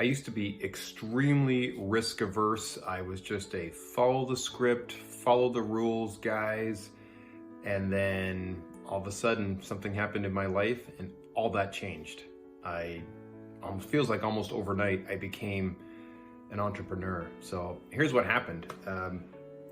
I used to be extremely risk averse. I was just a follow the script, follow the rules guys. And then all of a sudden something happened in my life and all that changed. Feels like almost overnight I became an entrepreneur. So here's what happened.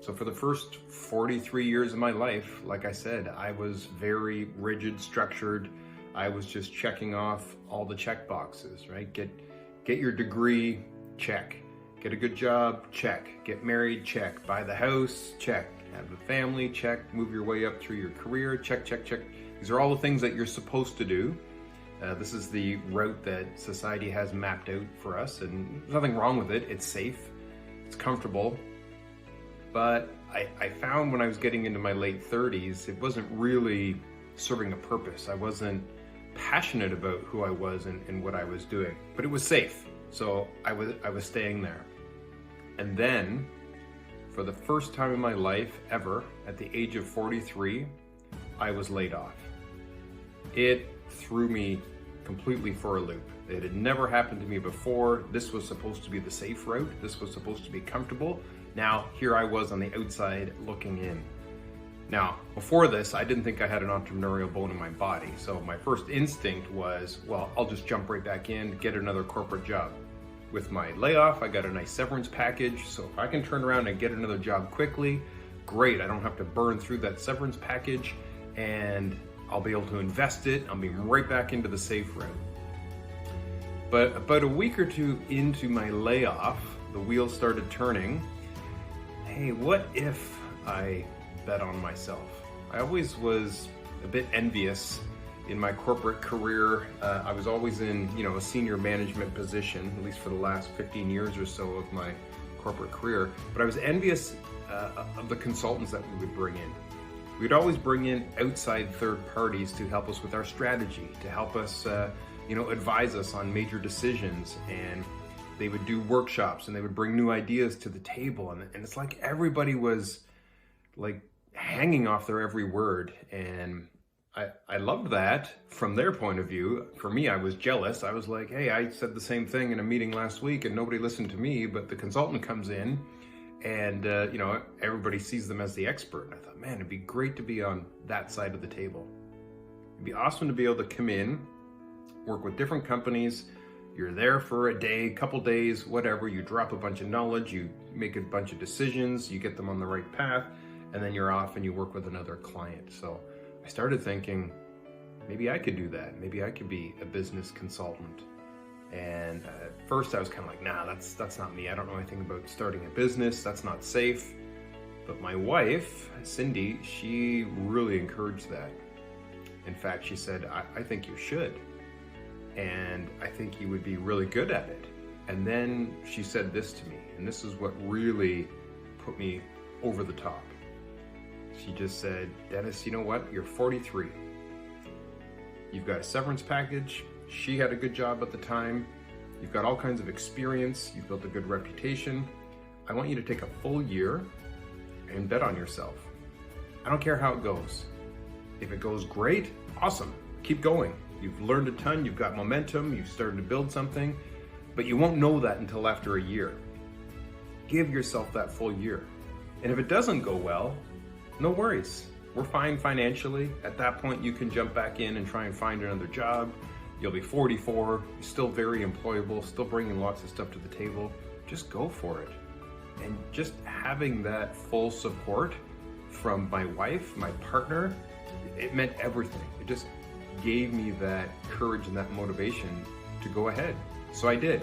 So for the first 43 years of my life, like I said, I was very rigid, structured. I was just checking off all the check boxes, right? Get your degree, check. Get a good job, check. Get married, check. Buy the house, check. Have a family, check. Move your way up through your career, check, check, check. These are all the things that you're supposed to do. This is the route that society has mapped out for us, and there's nothing wrong with it. It's safe, it's comfortable. But I found when I was getting into my late 30s, it wasn't really serving a purpose. I wasn't passionate about who I was and what I was doing, but it was safe. So I was staying there. And then, for the first time in my life ever, at the age of 43, I was laid off. It threw me completely for a loop. It had never happened to me before. This was supposed to be the safe route. This was supposed to be comfortable. Now, here I was on the outside looking in. Now, before this, I didn't think I had an entrepreneurial bone in my body. So my first instinct was, well, I'll just jump right back in, get another corporate job. With my layoff, I got a nice severance package. So if I can turn around and get another job quickly, great. I don't have to burn through that severance package, and I'll be able to invest it. I'll be right back into the safe route. But about a week or two into my layoff, the wheels started turning. Hey, what if I bet on myself? I always was a bit envious in my corporate career. I was always in, a senior management position, at least for the last 15 years or so of my corporate career. But I was envious of the consultants that we would bring in. We'd always bring in outside third parties to help us with our strategy, to help us, advise us on major decisions. And they would do workshops and they would bring new ideas to the table. And it's like everybody was like hanging off their every word. And I loved that from their point of view. For me, I was jealous. I was like, hey, I said the same thing in a meeting last week and nobody listened to me, but the consultant comes in and, everybody sees them as the expert. And I thought, man, it'd be great to be on that side of the table. It'd be awesome to be able to come in, work with different companies. You're there for a day, couple days, whatever. You drop a bunch of knowledge, you make a bunch of decisions, you get them on the right path, and then you're off and you work with another client. So I started thinking, maybe I could do that. Maybe I could be a business consultant. And at first I was kind of like, nah, that's not me. I don't know anything about starting a business. That's not safe. But my wife, Cindy, she really encouraged that. In fact, she said, I think you should. And I think you would be really good at it. And then she said this to me, and this is what really put me over the top. She just said, Dennis, you know what? You're 43. You've got a severance package. She had a good job at the time. You've got all kinds of experience. You've built a good reputation. I want you to take a full year and bet on yourself. I don't care how it goes. If it goes great, awesome. Keep going. You've learned a ton. You've got momentum. You've started to build something, but you won't know that until after a year. Give yourself that full year. And if it doesn't go well, no worries. We're fine financially. At that point, you can jump back in and try and find another job. You'll be 44, still very employable, still bringing lots of stuff to the table. Just go for it. And just having that full support from my wife, my partner, it meant everything. It just gave me that courage and that motivation to go ahead. So I did.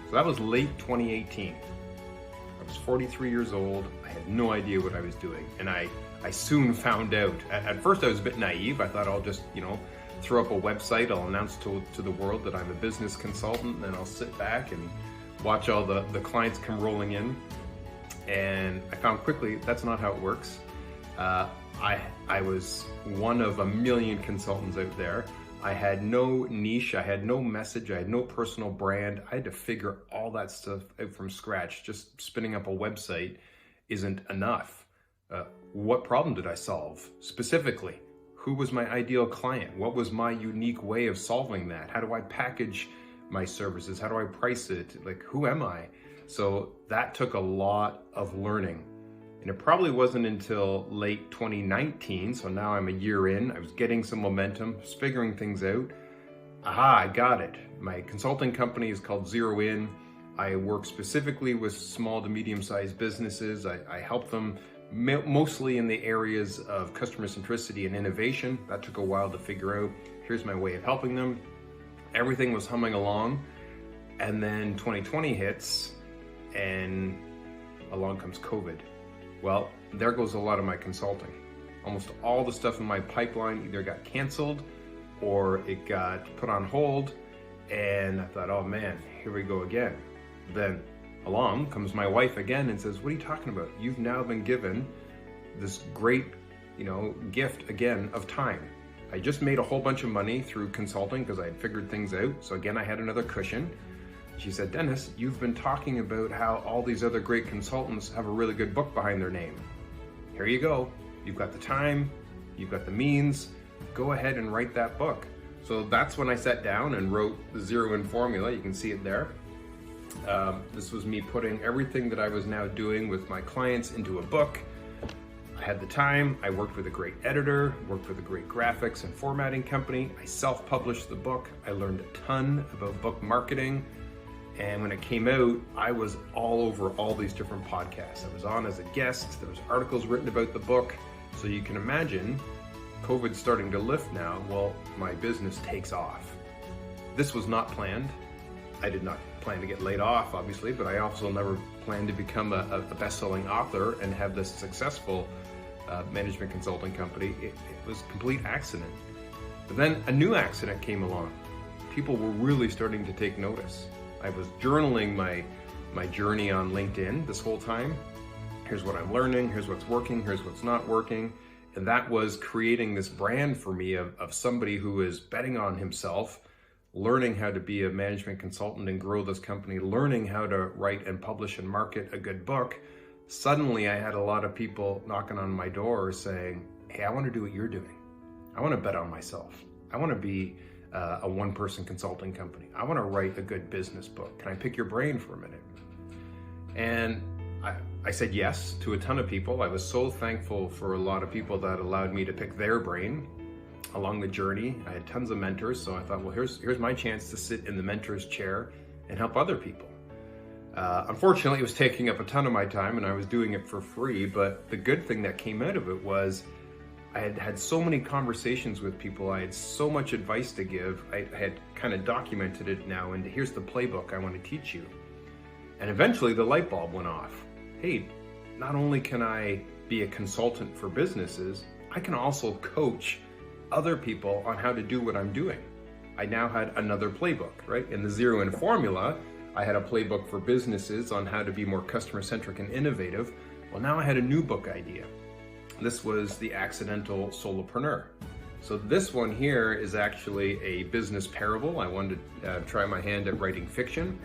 So that was late 2018. I was 43 years old. I had no idea what I was doing. And I soon found out. At first I was a bit naive. I thought I'll just, throw up a website. I'll announce to the world that I'm a business consultant, and then I'll sit back and watch all the clients come rolling in. And I found quickly that's not how it works. I was one of a million consultants out there. I had no niche, I had no message, I had no personal brand. I had to figure all that stuff out from scratch. Just spinning up a website isn't enough. What problem did I solve specifically? Who was my ideal client? What was my unique way of solving that? How do I package my services? How do I price it? Like, who am I? So that took a lot of learning. And it probably wasn't until late 2019, so now I'm a year in, I was getting some momentum, was figuring things out. I got it. My consulting company is called Zero In. I work specifically with small to medium-sized businesses. I help them mostly in the areas of customer centricity and innovation. That took a while to figure out. Here's my way of helping them. Everything was humming along. And then 2020 hits and along comes COVID. Well, there goes a lot of my consulting. Almost all the stuff in my pipeline either got canceled or it got put on hold. And I thought, oh man, here we go again. Then along comes my wife again and says, what are you talking about? You've now been given this great, gift again of time. I just made a whole bunch of money through consulting because I had figured things out. So again, I had another cushion. She said, Dennis, you've been talking about how all these other great consultants have a really good book behind their name. Here you go. You've got the time, you've got the means, go ahead and write that book. So that's when I sat down and wrote the Zero In Formula. You can see it there. This was me putting everything that I was now doing with my clients into a book. I had the time, I worked with a great editor, worked with a great graphics and formatting company. I self-published the book. I learned a ton about book marketing. And when it came out, I was all over all these different podcasts. I was on as a guest, there was articles written about the book. So you can imagine, COVID's starting to lift now, well, my business takes off. This was not planned. I did not plan to get laid off, obviously, but I also never planned to become a best-selling author and have this successful management consulting company. It was a complete accident. But then a new accident came along. People were really starting to take notice. I was journaling my journey on LinkedIn this whole time. Here's what I'm learning, here's what's working, here's what's not working. And that was creating this brand for me of somebody who is betting on himself, learning how to be a management consultant and grow this company, learning how to write and publish and market a good book. Suddenly I had a lot of people knocking on my door saying, hey, I want to do what you're doing. I want to bet on myself. I want to be a one-person consulting company. I want to write a good business book. Can I pick your brain for a minute? And I said yes to a ton of people. I was so thankful for a lot of people that allowed me to pick their brain along the journey. I had tons of mentors, so I thought, well, here's my chance to sit in the mentor's chair and help other people. Unfortunately, it was taking up a ton of my time and I was doing it for free, but the good thing that came out of it was I had had so many conversations with people. I had so much advice to give. I had kind of documented it now, and here's the playbook I want to teach you. And eventually the light bulb went off. Hey, not only can I be a consultant for businesses, I can also coach other people on how to do what I'm doing. I now had another playbook, right? In the Zero In Formula, I had a playbook for businesses on how to be more customer-centric and innovative. Well, now I had a new book idea. This was The Accidental Solopreneur. So this one here is actually a business parable. I wanted to try my hand at writing fiction.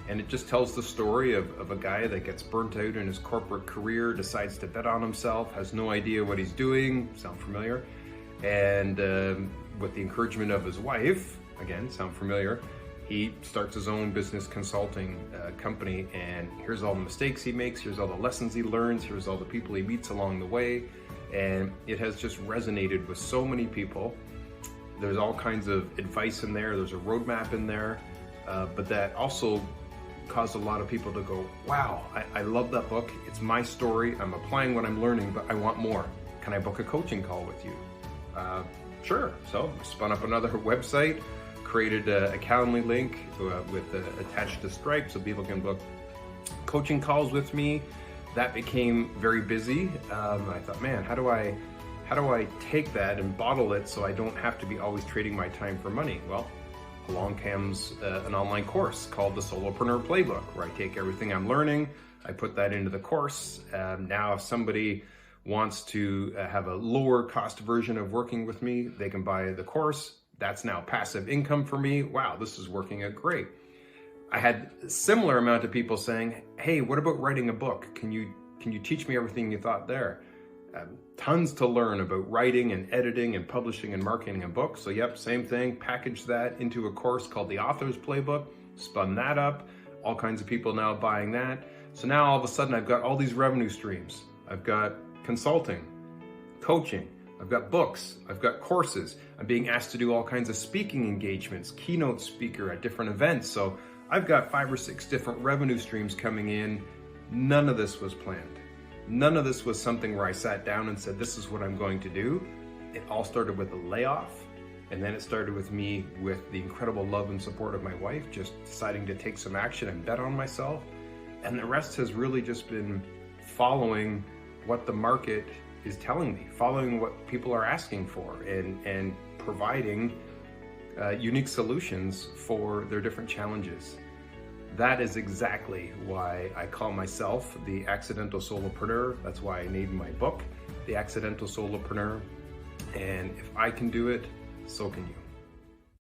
And it just tells the story of a guy that gets burnt out in his corporate career, decides to bet on himself, has no idea what he's doing, sound familiar? And with the encouragement of his wife, again, sound familiar, he starts his own business consulting company, and here's all the mistakes he makes, here's all the lessons he learns, here's all the people he meets along the way, and it has just resonated with so many people. There's all kinds of advice in there, there's a roadmap in there, but that also caused a lot of people to go, wow, I love that book, it's my story, I'm applying what I'm learning, but I want more. Can I book a coaching call with you? Sure. So I spun up another website, created a Calendly link with attached to Stripe so people can book coaching calls with me. That became very busy. I thought, man, how do I take that and bottle it so I don't have to be always trading my time for money? Well, along comes an online course called the Solopreneur Playbook, where I take everything I'm learning, I put that into the course. Now if somebody wants to have a lower cost version of working with me, they can buy the course. That's now passive income for me. Wow, this is working out great. I had a similar amount of people saying, hey, what about writing a book? Can you teach me everything you thought there? Tons to learn about writing and editing and publishing and marketing a book. So yep, same thing, packaged that into a course called the Author's Playbook, spun that up, all kinds of people now buying that. So now all of a sudden I've got all these revenue streams. I've got consulting, coaching, I've got books, I've got courses. I'm being asked to do all kinds of speaking engagements, keynote speaker at different events. So I've got 5 or 6 different revenue streams coming in. None of this was planned. None of this was something where I sat down and said, this is what I'm going to do. It all started with a layoff. And then it started with me, with the incredible love and support of my wife, just deciding to take some action and bet on myself. And the rest has really just been following what the market is telling me, following what people are asking for, and providing unique solutions for their different challenges. That is exactly why I call myself the Accidental Solopreneur. That's why I named my book The Accidental Solopreneur. And if I can do it, so can you.